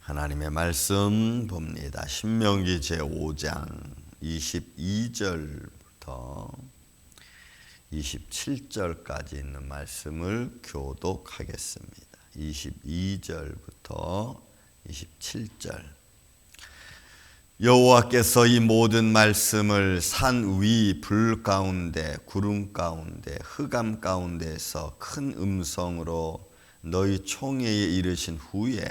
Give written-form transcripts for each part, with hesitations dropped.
하나님의 말씀 봅니다. 신명기 제5장 22절부터 27절까지 있는 말씀을 교독하겠습니다. 22절부터 27절. 여호와께서 이 모든 말씀을 산 위 불 가운데 구름 가운데 흑암 가운데에서 큰 음성으로 너희 총회에 이르신 후에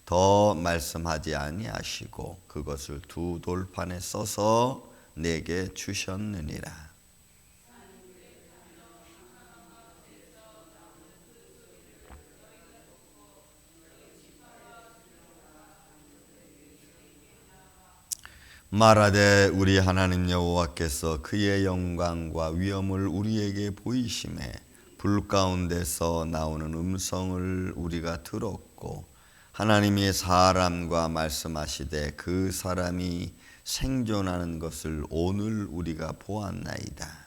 더 말씀하지 아니하시고 그것을 두 돌판에 써서 내게 주셨느니라. 말하되 우리 하나님 여호와께서 그의 영광과 위엄을 우리에게 보이심에 불 가운데서 나오는 음성을 우리가 들었고 하나님이 사람과 말씀하시되 그 사람이 생존하는 것을 오늘 우리가 보았나이다.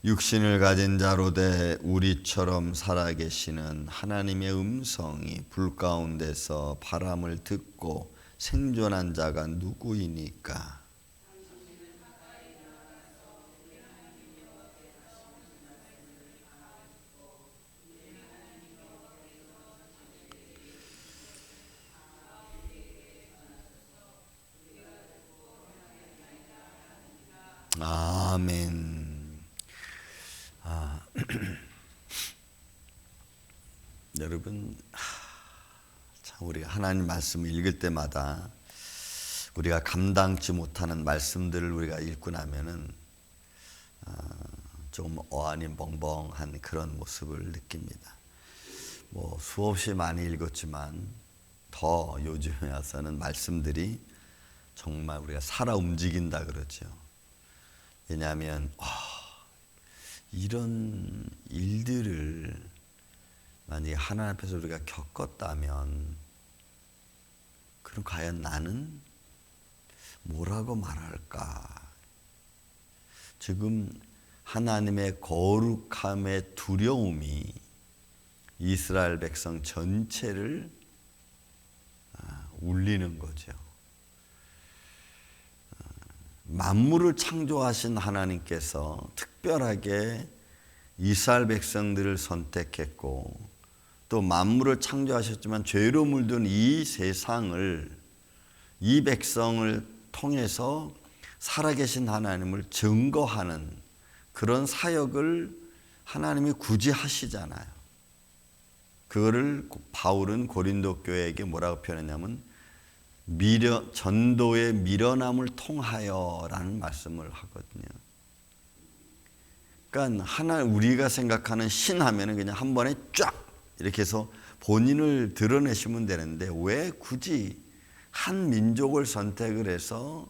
육신을 가진 자로되 우리처럼 살아계시는 하나님의 음성이 불 가운데서 바람을 듣고 생존한 자가 누구이니까? 아멘. 여러분, 참 우리가 하나님 말씀을 읽을 때마다 우리가 감당치 못하는 말씀들을 우리가 읽고 나면은 좀 어안이 벙벙한 그런 모습을 느낍니다. 뭐 수없이 많이 읽었지만 더 요즘에 와서는 말씀들이 정말 우리가 살아 움직인다 그러죠. 왜냐하면 이런 일들을 만약에 하나님 앞에서 우리가 겪었다면 그럼 과연 나는 뭐라고 말할까? 지금 하나님의 거룩함의 두려움이 이스라엘 백성 전체를 울리는 거죠. 만물을 창조하신 하나님께서 특별하게 이스라엘 백성들을 선택했고 또 만물을 창조하셨지만 죄로 물든 이 세상을 이 백성을 통해서 살아계신 하나님을 증거하는 그런 사역을 하나님이 굳이 하시잖아요. 그거를 바울은 고린도 교회에게 뭐라고 표현했냐면 전도의 미련함을 통하여라는 말씀을 하거든요. 그러니까 우리가 생각하는 신하면은 그냥 한 번에 쫙 이렇게 해서 본인을 드러내시면 되는데 왜 굳이 한 민족을 선택을 해서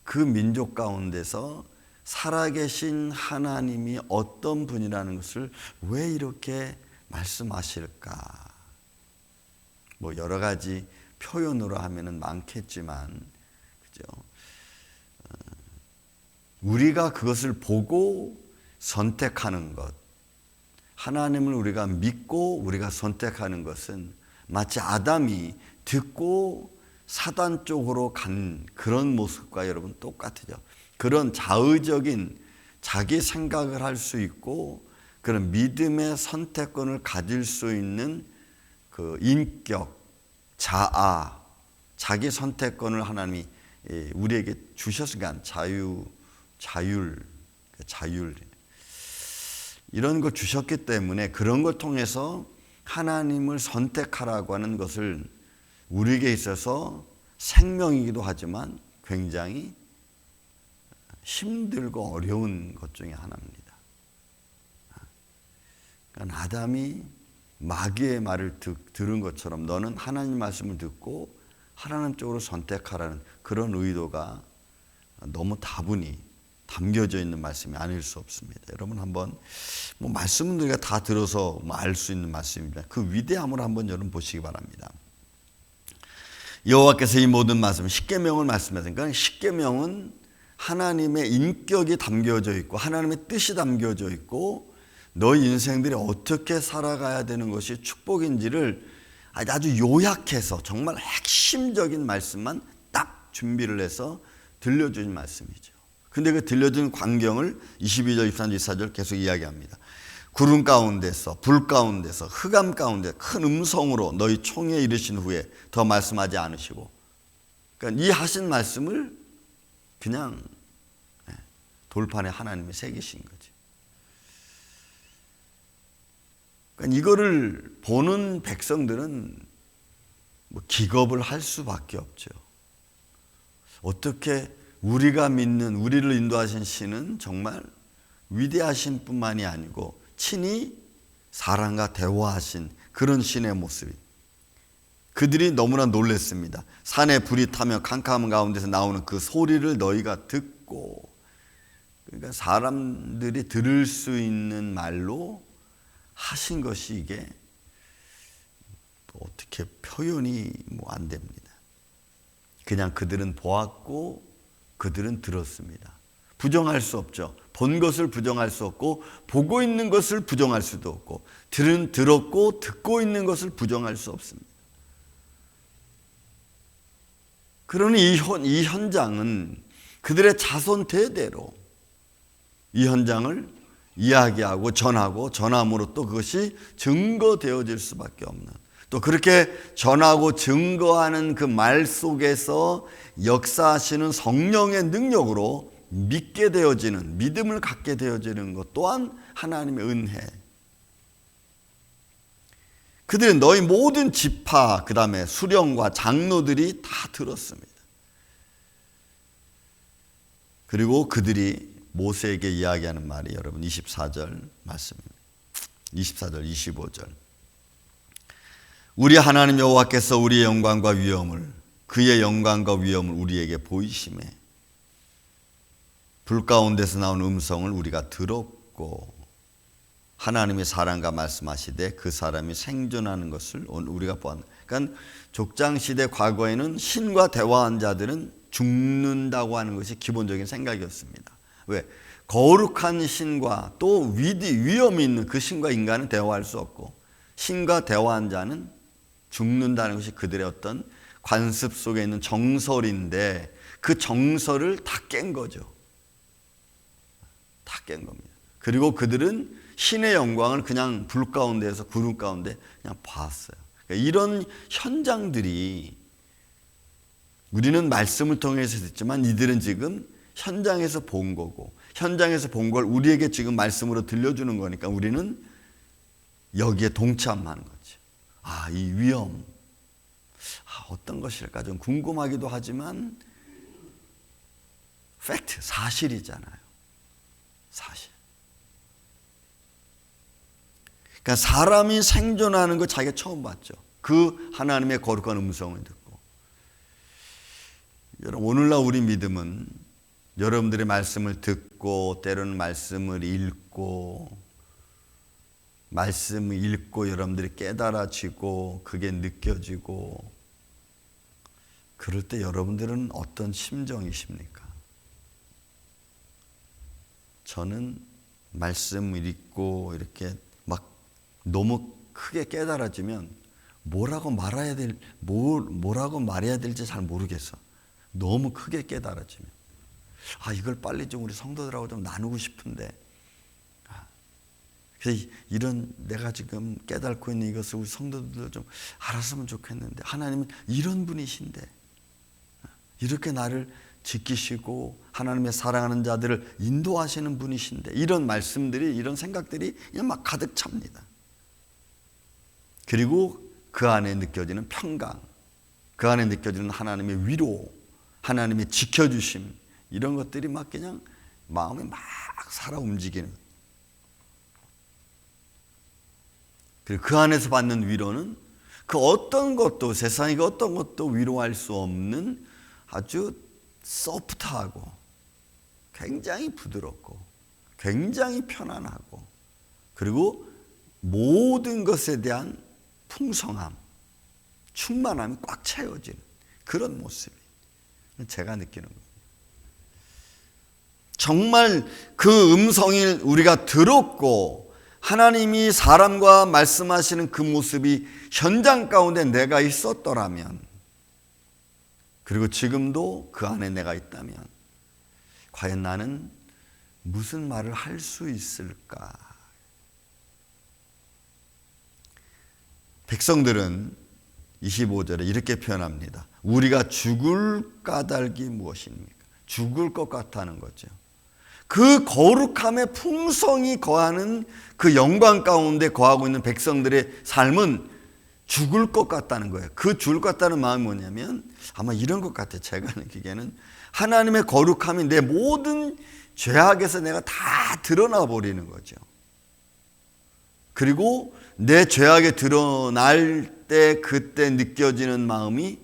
그 민족 가운데서 살아계신 하나님이 어떤 분이라는 것을 왜 이렇게 말씀하실까? 뭐 여러 가지 표현으로 하면은 많겠지만, 그죠? 우리가 그것을 보고 선택하는 것, 하나님을 우리가 믿고 우리가 선택하는 것은 마치 아담이 듣고 사단 쪽으로 간 그런 모습과 여러분 똑같죠. 그런 자의적인 자기 생각을 할 수 있고 그런 믿음의 선택권을 가질 수 있는 그 인격, 자아, 자기 선택권을 하나님이 우리에게 주셨으니까 자율 이런 걸 주셨기 때문에 그런 걸 통해서 하나님을 선택하라고 하는 것을 우리에게 있어서 생명이기도 하지만 굉장히 힘들고 어려운 것 중에 하나입니다. 그러니까 아담이 마귀의 말을 들은 것처럼 너는 하나님 말씀을 듣고 하나님 쪽으로 선택하라는 그런 의도가 너무 다분히 담겨져 있는 말씀이 아닐 수 없습니다. 여러분 한번 말씀은 우리가 다 들어서 알 수 있는 말씀입니다. 그 위대함을 한번 여러분 보시기 바랍니다. 여호와께서 이 모든 말씀, 십계명을 말씀하시니까 십계명은 하나님의 인격이 담겨져 있고 하나님의 뜻이 담겨져 있고 너희 인생들이 어떻게 살아가야 되는 것이 축복인지를 아주 요약해서 정말 핵심적인 말씀만 딱 준비를 해서 들려주신 말씀이죠. 근데 그 들려준 광경을 22절, 23절, 24절 계속 이야기합니다. 구름 가운데서 불 가운데서 흑암 가운데 큰 음성으로 너희 총에 이르신 후에 더 말씀하지 않으시고, 그러니까 이 하신 말씀을 그냥 돌판에 하나님이 새기신 거지. 그러니까 이거를 보는 백성들은 뭐 기겁을 할 수밖에 없죠. 어떻게 우리가 믿는, 우리를 인도하신 신은 정말 위대하신 뿐만이 아니고 친히 사람과 대화하신 그런 신의 모습이, 그들이 너무나 놀랐습니다. 산에 불이 타며 캄캄한 가운데서 나오는 그 소리를 너희가 듣고, 그러니까 사람들이 들을 수 있는 말로 하신 것이 이게 어떻게 표현이 안 됩니다. 그냥 그들은 보았고 그들은 들었습니다. 부정할 수 없죠. 본 것을 부정할 수 없고 보고 있는 것을 부정할 수도 없고 들었고 듣고 있는 것을 부정할 수 없습니다. 그러니 이 현장은 그들의 자손 대대로 이 현장을 이야기하고 전함으로 또 그것이 증거되어질 수밖에 없는, 또 그렇게 전하고 증거하는 그 말 속에서 역사하시는 성령의 능력으로 믿게 되어지는, 믿음을 갖게 되어지는 것 또한 하나님의 은혜. 그들은 너희 모든 지파, 그 다음에 수령과 장로들이 다 들었습니다. 그리고 그들이 모세에게 이야기하는 말이 여러분 24절 말씀입니다. 24절, 25절. 우리 하나님 여호와께서 우리의 영광과 위엄을, 그의 영광과 위엄을 우리에게 보이시매 불 가운데서 나온 음성을 우리가 들었고 하나님의 사람과 말씀하시되 그 사람이 생존하는 것을 우리가 보았다. 그러니까 족장시대 과거에는 신과 대화한 자들은 죽는다고 하는 것이 기본적인 생각이었습니다. 왜? 거룩한 신과 또 위엄이 있는 그 신과 인간은 대화할 수 없고 신과 대화한 자는 죽는다는 것이 그들의 어떤 관습 속에 있는 정설인데 그 정설을 다 깬 거죠. 다 깬 겁니다. 그리고 그들은 신의 영광을 그냥 불 가운데에서 구름 가운데 그냥 봤어요. 그러니까 이런 현장들이 우리는 말씀을 통해서 듣지만 이들은 지금 현장에서 본 거고 현장에서 본 걸 우리에게 지금 말씀으로 들려주는 거니까 우리는 여기에 동참하는 거죠. 아, 이 위험 어떤 것일까 좀 궁금하기도 하지만 팩트, 사실이잖아요. 사실. 그러니까 사람이 생존하는 거 자기가 처음 봤죠. 그 하나님의 거룩한 음성을 듣고. 여러분, 오늘날 우리 믿음은 여러분들의 말씀을 듣고 때로는 말씀을 읽고 여러분들이 깨달아지고 그게 느껴지고 그럴 때 여러분들은 어떤 심정이십니까? 저는 말씀을 읽고 이렇게 막 너무 크게 깨달아지면 뭐라고 말해야 될지 잘 모르겠어. 너무 크게 깨달아지면. 이걸 빨리 좀 우리 성도들하고 좀 나누고 싶은데. 그래서 이런 내가 지금 깨닫고 있는 이것을 우리 성도들 좀 알았으면 좋겠는데 하나님은 이런 분이신데 이렇게 나를 지키시고 하나님의 사랑하는 자들을 인도하시는 분이신데 이런 말씀들이 이런 생각들이 그냥 막 가득 찹니다. 그리고 그 안에 느껴지는 평강, 그 안에 느껴지는 하나님의 위로, 하나님의 지켜주심 이런 것들이 막 그냥 마음에 막 살아 움직이는. 그리고 그 안에서 받는 위로는 그 어떤 것도 세상의 어떤 것도 위로할 수 없는 아주 소프트하고 굉장히 부드럽고 굉장히 편안하고 그리고 모든 것에 대한 풍성함, 충만함이 꽉 채워지는 그런 모습이 제가 느끼는 거예요. 정말 그 음성을 우리가 들었고 하나님이 사람과 말씀하시는 그 모습이 현장 가운데 내가 있었더라면, 그리고 지금도 그 안에 내가 있다면 과연 나는 무슨 말을 할 수 있을까? 백성들은 25절에 이렇게 표현합니다. 우리가 죽을 까닭이 무엇입니까? 죽을 것 같다는 거죠. 그 거룩함의 풍성이 거하는 그 영광 가운데 거하고 있는 백성들의 삶은 죽을 것 같다는 거예요. 그 죽을 것 같다는 마음이 뭐냐면 아마 이런 것 같아요. 제가 느끼기에는 하나님의 거룩함이 내 모든 죄악에서 내가 다 드러나 버리는 거죠. 그리고 내 죄악에 드러날 때 그때 느껴지는 마음이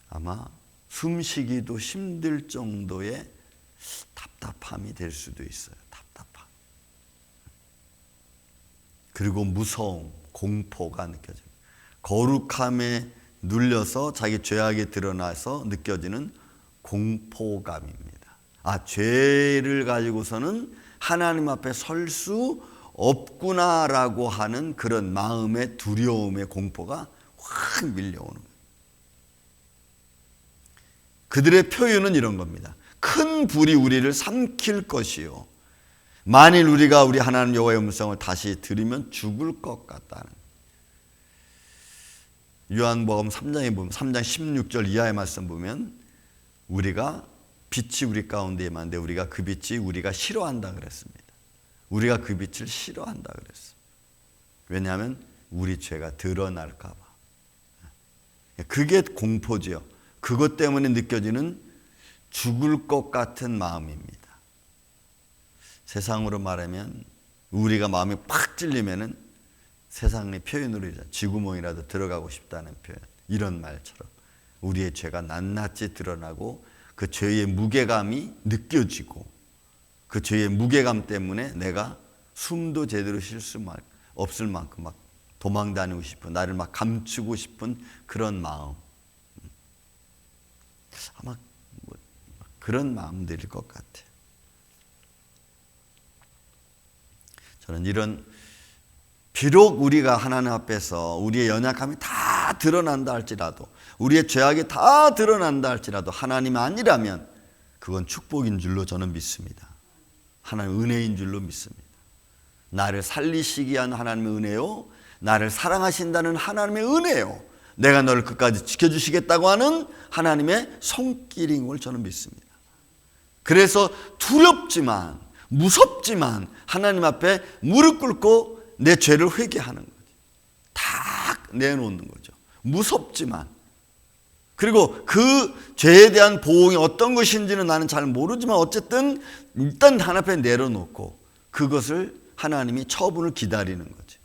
아마 숨쉬기도 힘들 정도의 답답함이 될 수도 있어요. 답답함. 그리고 무서움, 공포가 느껴져요. 거룩함에 눌려서 자기 죄악이 드러나서 느껴지는 공포감입니다. 죄를 가지고서는 하나님 앞에 설 수 없구나라고 하는 그런 마음의 두려움의 공포가 확 밀려오는 거예요. 그들의 표현은 이런 겁니다. 큰 불이 우리를 삼킬 것이요, 만일 우리가 우리 하나님 여호와의 음성을 다시 들으면 죽을 것 같다는. 요한복음 3장에 보면 3장 16절 이하의 말씀 보면 우리가 빛이 우리 가운데 임하는데 우리가 그 빛이 우리가 싫어한다 그랬습니다. 우리가 그 빛을 싫어한다 그랬어요. 왜냐하면 우리 죄가 드러날까 봐. 그게 공포지요. 그것 때문에 느껴지는 죽을 것 같은 마음입니다. 세상으로 말하면 우리가 마음이 팍 찔리면은 세상의 표현으로 쥐구멍이라도 들어가고 싶다는 표현, 이런 말처럼 우리의 죄가 낱낱이 드러나고 그 죄의 무게감이 느껴지고 그 죄의 무게감 때문에 내가 숨도 제대로 쉴 수 없을 만큼 막 도망다니고 싶은, 나를 막 감추고 싶은 그런 마음, 아마 그런 마음들일 것 같아요. 저는 이런, 비록 우리가 하나님 앞에서 우리의 연약함이 다 드러난다 할지라도, 우리의 죄악이 다 드러난다 할지라도 하나님 아니라면 그건 축복인 줄로 저는 믿습니다. 하나님 은혜인 줄로 믿습니다. 나를 살리시기 위한 하나님의 은혜요, 나를 사랑하신다는 하나님의 은혜요, 내가 너를 끝까지 지켜주시겠다고 하는 하나님의 손길인 걸 저는 믿습니다. 그래서 두렵지만 무섭지만 하나님 앞에 무릎 꿇고 내 죄를 회개하는 거죠. 다 내놓는 거죠. 무섭지만, 그리고 그 죄에 대한 보응이 어떤 것인지는 나는 잘 모르지만 어쨌든 일단 하나님 앞에 내려놓고 그것을 하나님이 처분을 기다리는 거죠.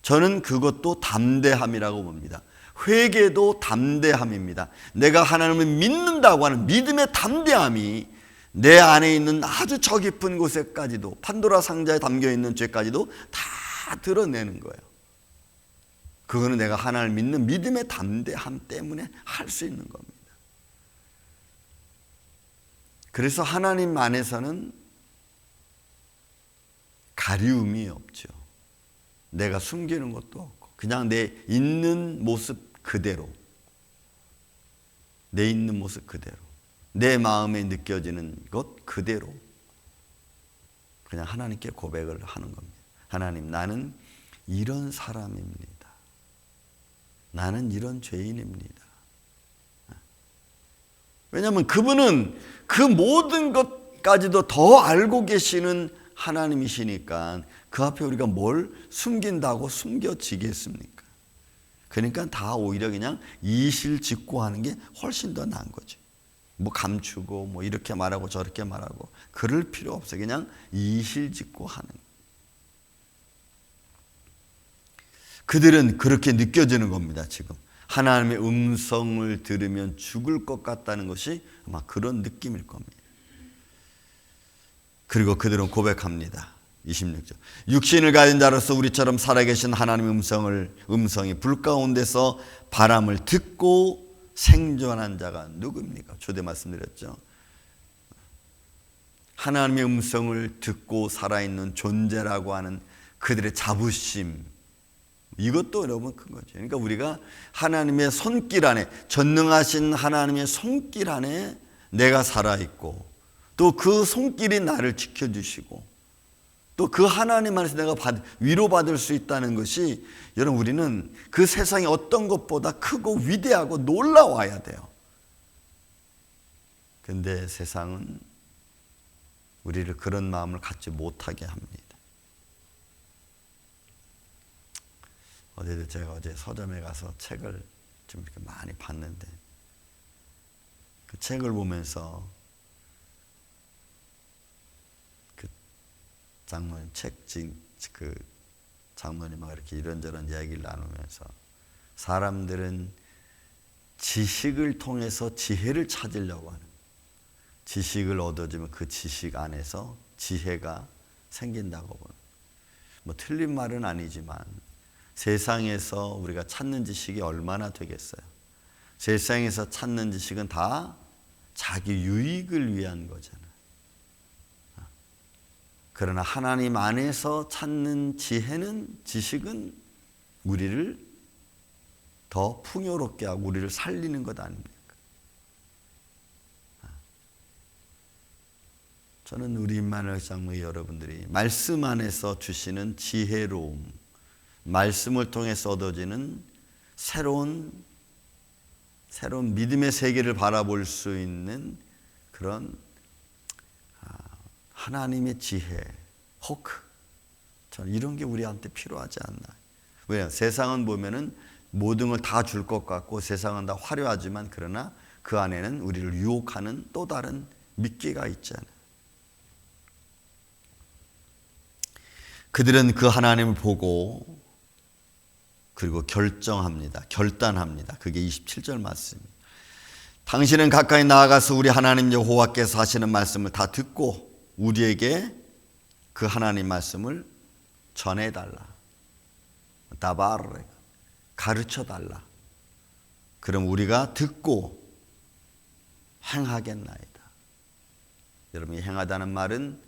저는 그것도 담대함이라고 봅니다. 회개도 담대함입니다. 내가 하나님을 믿는다고 하는 믿음의 담대함이 내 안에 있는 아주 저 깊은 곳에까지도, 판도라 상자에 담겨있는 죄까지도 다 드러내는 거예요. 그거는 내가 하나님을 믿는 믿음의 담대함 때문에 할 수 있는 겁니다. 그래서 하나님 안에서는 가리움이 없죠. 내가 숨기는 것도 없고 그냥 내 있는 모습 그대로, 내 있는 모습 그대로, 내 마음에 느껴지는 것 그대로 그냥 하나님께 고백을 하는 겁니다. 하나님, 나는 이런 사람입니다. 나는 이런 죄인입니다. 왜냐하면 그분은 그 모든 것까지도 더 알고 계시는 하나님이시니까 그 앞에 우리가 뭘 숨긴다고 숨겨지겠습니까? 그러니까 다 오히려 그냥 이실직고하는 게 훨씬 더 나은 거죠. 뭐 감추고 뭐 이렇게 말하고 저렇게 말하고 그럴 필요 없어요. 그냥 이실직고하는. 그들은 그렇게 느껴지는 겁니다. 지금 하나님의 음성을 들으면 죽을 것 같다는 것이 아마 그런 느낌일 겁니다. 그리고 그들은 고백합니다. 26절. 육신을 가진 자로서 우리처럼 살아계신 하나님의 음성이 불 가운데서 바람을 듣고 생존한 자가 누구입니까? 초대 말씀드렸죠. 하나님의 음성을 듣고 살아있는 존재라고 하는 그들의 자부심, 이것도 여러분 큰 거죠. 그러니까 우리가 하나님의 손길 안에, 전능하신 하나님의 손길 안에 내가 살아있고, 또 그 손길이 나를 지켜주시고, 또 그 하나님 안에서 내가 위로받을 수 있다는 것이, 여러분 우리는 그 세상의 어떤 것보다 크고 위대하고 놀라워야 돼요. 그런데 세상은 우리를 그런 마음을 갖지 못하게 합니다. 어제도 제가 어제 서점에 가서 책을 좀 이렇게 많이 봤는데, 그 책을 보면서 그 장로님 그 장로님 막 이렇게 이런저런 이야기를 나누면서, 사람들은 지식을 통해서 지혜를 찾으려고 하는, 지식을 얻어주면 그 지식 안에서 지혜가 생긴다고 보는, 뭐 틀린 말은 아니지만 세상에서 우리가 찾는 지식이 얼마나 되겠어요? 세상에서 찾는 지식은 다 자기 유익을 위한 거잖아요. 그러나 하나님 안에서 찾는 지식은 우리를 더 풍요롭게 하고 우리를 살리는 것 아닙니까? 저는 우리 임마누엘 장로회 여러분들이 말씀 안에서 주시는 지혜로움, 말씀을 통해서 얻어지는 새로운 믿음의 세계를 바라볼 수 있는 그런 하나님의 지혜, 호크, 저는 이런 게 우리한테 필요하지 않나. 왜냐? 세상은 보면은 모든 걸 다 줄 것 같고, 세상은 다 화려하지만, 그러나 그 안에는 우리를 유혹하는 또 다른 미끼가 있잖아요. 그들은 그 하나님을 보고 그리고 결단합니다. 그게 27절 말씀입니다. 당신은 가까이 나아가서 우리 하나님 여호와께서 하시는 말씀을 다 듣고 우리에게 그 하나님 말씀을 전해달라. 다바르, 가르쳐달라. 그럼 우리가 듣고 행하겠나이다. 여러분이 행하다는 말은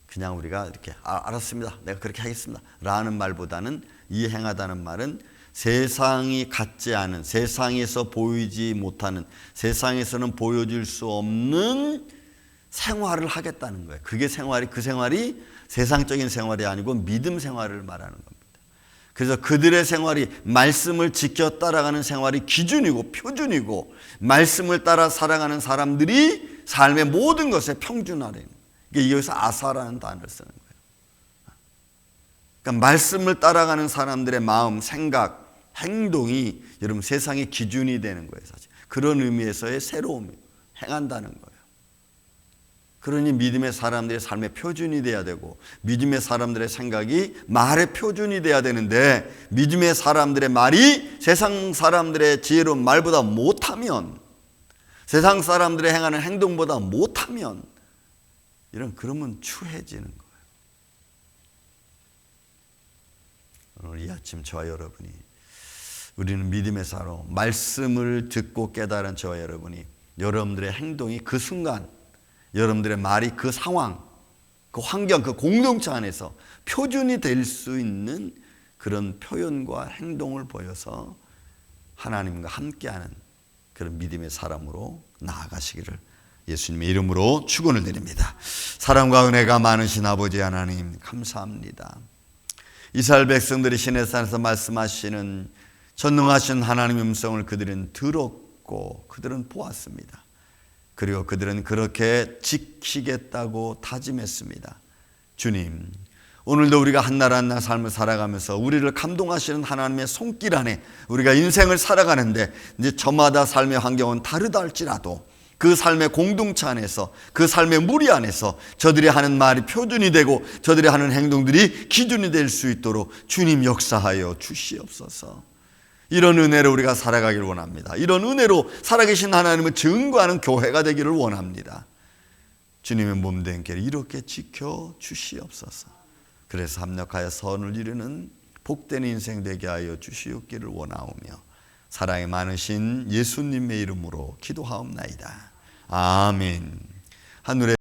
그냥 우리가 이렇게 알았습니다, 내가 그렇게 하겠습니다 라는 말보다는, 이 행하다는 말은 세상이 갖지 않은, 세상에서 보이지 못하는, 세상에서는 보여줄 수 없는 생활을 하겠다는 거예요. 그 생활이 세상적인 생활이 아니고 믿음 생활을 말하는 겁니다. 그래서 그들의 생활이 말씀을 지켜 따라가는 생활이 기준이고 표준이고, 말씀을 따라 살아가는 사람들이 삶의 모든 것에 평준화되는, 여기서 아사라는 단어를 쓰는 거예요. 그러니까 말씀을 따라가는 사람들의 마음, 생각, 행동이 여러분 세상의 기준이 되는 거예요. 사실 그런 의미에서의 새로움이 행한다는 거예요. 그러니 믿음의 사람들의 삶의 표준이 돼야 되고, 믿음의 사람들의 생각이 말의 표준이 돼야 되는데, 믿음의 사람들의 말이 세상 사람들의 지혜로운 말보다 못하면, 세상 사람들의 행하는 행동보다 못하면, 그러면 추해지는 거예요. 오늘 이 아침 저와 여러분이, 우리는 믿음의 사람, 말씀을 듣고 깨달은 저와 여러분이, 여러분들의 행동이 그 순간, 여러분들의 말이 그 상황, 그 환경, 그 공동체 안에서 표준이 될 수 있는 그런 표현과 행동을 보여서 하나님과 함께하는 그런 믿음의 사람으로 나아가시기를 예수님의 이름으로 축원을 드립니다. 사랑과 은혜가 많으신 아버지 하나님, 감사합니다. 이스라엘 백성들이 시내산에서 말씀하시는 전능하신 하나님의 음성을 그들은 들었고 그들은 보았습니다. 그리고 그들은 그렇게 지키겠다고 다짐했습니다. 주님, 오늘도 우리가 한날 한날 삶을 살아가면서 우리를 감동하시는 하나님의 손길 안에 우리가 인생을 살아가는데, 이제 저마다 삶의 환경은 다르다 할지라도 그 삶의 공동체 안에서, 그 삶의 무리 안에서 저들이 하는 말이 표준이 되고 저들이 하는 행동들이 기준이 될 수 있도록 주님 역사하여 주시옵소서. 이런 은혜로 우리가 살아가기를 원합니다. 이런 은혜로 살아계신 하나님을 증거하는 교회가 되기를 원합니다. 주님의 몸된 교회를 이렇게 지켜 주시옵소서. 그래서 합력하여 선을 이루는 복된 인생 되게 하여 주시옵기를 원하오며 사랑이 많으신 예수님의 이름으로 기도하옵나이다. 아멘. 하늘에